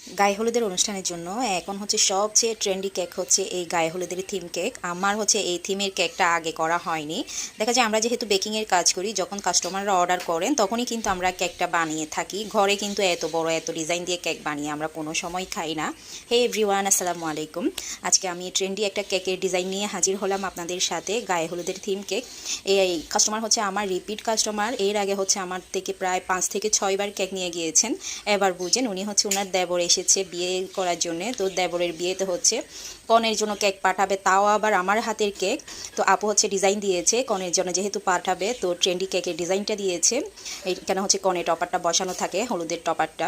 গায়ে হলুদের অনুষ্ঠানের জন্য এখন হচ্ছে সবচেয়ে ট্রেন্ডি কেক হচ্ছে এই গায়ে হলুদের থিম কেক। আমার হচ্ছে এই থিমের কেকটা আগে করা হয়নি। দেখা যায় আমরা যেহেতু বেকিংয়ের কাজ করি, যখন কাস্টমাররা অর্ডার করেন তখনই কিন্তু আমরা কেকটা বানিয়ে থাকি। ঘরে কিন্তু এত বড় এত ডিজাইন দিয়ে কেক বানিয়ে আমরা কোনো সময় খাই না। হে এভরিওয়ান, আসসালামু আলাইকুম। আজকে আমি ট্রেন্ডি একটা কেকের ডিজাইন নিয়ে হাজির হলাম আপনাদের সাথে, গায়ে হলুদের থিম কেক। এই কাস্টমার হচ্ছে আমার রিপিট কাস্টমার। এর আগে হচ্ছে আমার থেকে প্রায় 5 থেকে 6 বার কেক নিয়ে গিয়েছেন। এবার বুঝেন উনি হচ্ছে ওনার দেবর এসেছে বিয়ে করার জন্য। তো দেবরের বিয়েতে হচ্ছে কনের জন্য কেক পাঠাবে, তাও আবার আমার হাতের কেক। তো আপু হচ্ছে ডিজাইন দিয়েছে কনের জন্য, যেহেতু পাঠাবে তো ট্রেন্ডি কেকের ডিজাইনটা দিয়েছে। এইখানে হচ্ছে কনে টপারটা বসানো থাকে, হলুদের টপারটা।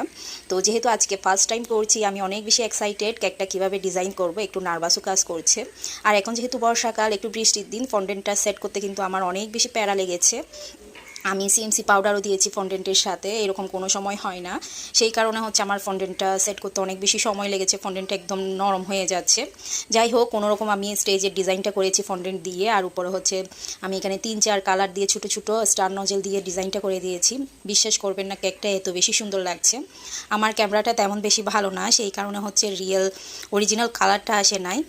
তো যেহেতু আজকে ফার্স্ট টাইম করছি, আমি অনেক বেশি এক্সাইটেড কেকটা কিভাবে ডিজাইন করব, একটু নার্ভাসও কাজ করছে। আর এখন যেহেতু বর্ষাকাল, একটু বৃষ্টির দিন, ফন্ডেন্টটা সেট করতে কিন্তু আমার অনেক বেশি প্যারা লেগেছে। আমি সিএমসি পাউডারও দিয়েছি ফন্ডেন্টের সাথে, এরকম কোনো সময় হয় না। সেই কারণে হচ্ছে আমার ফন্ডেন্টটা সেট করতে অনেক বেশি সময় লেগেছে, ফন্ডেন্টটা একদম নরম হয়ে যাচ্ছে। যাই হোক, কোনোরকম আমি স্টেজের ডিজাইনটা করেছি ফন্ডেন্ট দিয়ে। আর উপরে হচ্ছে আমি এখানে 3-4 কালার দিয়ে ছোটো ছোটো স্টার নজেল দিয়ে ডিজাইনটা করে দিয়েছি। বিশ্বাস করবেন না, কেকটা এত বেশি সুন্দর লাগছে। আমার ক্যামেরাটা তেমন বেশি ভালো না, সেই কারণে হচ্ছে রিয়েল অরিজিনাল কালারটা আসে নাই।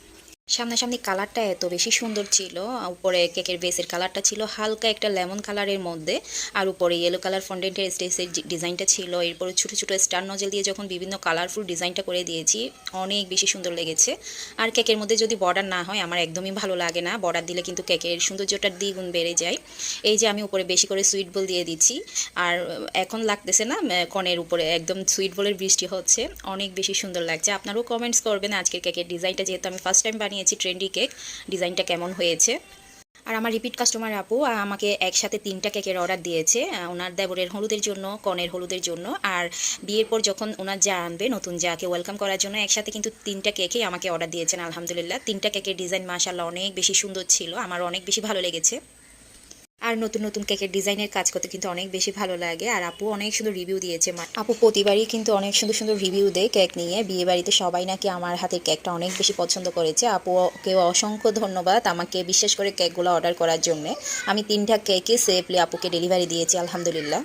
সামনাসামনি কালারটা এত বেশি সুন্দর ছিল। উপরে কেকের বেসের কালারটা ছিল হালকা একটা লেমন কালারের মধ্যে, আর উপরে ইয়েলো কালার ফন্ডেন্টের স্টেজের ডিজাইনটা ছিল। এরপরে ছোটো ছোটো স্টার নজেল দিয়ে যখন বিভিন্ন কালারফুল ডিজাইনটা করে দিয়েছি, অনেক বেশি সুন্দর লেগেছে। আর কেকের মধ্যে যদি বর্ডার না হয় আমার একদমই ভালো লাগে না, বর্ডার দিলে কিন্তু কেকের সৌন্দর্যটা দ্বিগুণ বেড়ে যায়। এই যে আমি উপরে বেশি করে সুইট বল দিয়ে দিচ্ছি। আর এখন লাগতেছে না, কনের উপরে একদম সুইট বলের বৃষ্টি হচ্ছে, অনেক বেশি সুন্দর লাগছে। আপনারাও কমেন্টস করবেন আজকের কেকের ডিজাইনটা, যেহেতু আমি ফার্স্ট টাইম বানিয়েছি ট্রেন্ডি কেক, ডিজাইনটা কেমন হয়েছে। আর আমার রিপিট কাস্টমার আপু আমাকে একসাথে 3টা কেকের অর্ডার দিয়েছে, ওনার দেবরের হলুদের জন্য, কনের হলুদের জন্য, আর বিয়ের পর যখন ওনার যা আনবে, নতুন যাকে ওয়েলকাম করার জন্য, একসাথে কিন্তু 3টা কেকই আমাকে অর্ডার দিয়েছেন। আলহামদুলিল্লাহ, 3টা কেকের ডিজাইন মাশাআল্লাহ অনেক বেশি সুন্দর ছিল, আমার অনেক বেশি ভালো লেগেছে। আর নতুন নতুন কেকের ডিজাইনের কাজ করতে কিন্তু অনেক বেশি ভালো লাগে। আর আপু অনেক সুন্দর রিভিউ দিয়েছে। আপু প্রতিবারই কিন্তু অনেক সুন্দর সুন্দর রিভিউ দেয় কেক নিয়ে। বিয়ে বাড়িতে সবাই নাকি আমার হাতের কেকটা অনেক বেশি পছন্দ করেছে। আপুকে অসংখ্য ধন্যবাদ আমাকে বিশ্বাস করে কেকগুলো অর্ডার করার জন্য। আমি 3টা কেকে সেফলি আপুকে ডেলিভারি দিয়েছি, আলহামদুলিল্লাহ।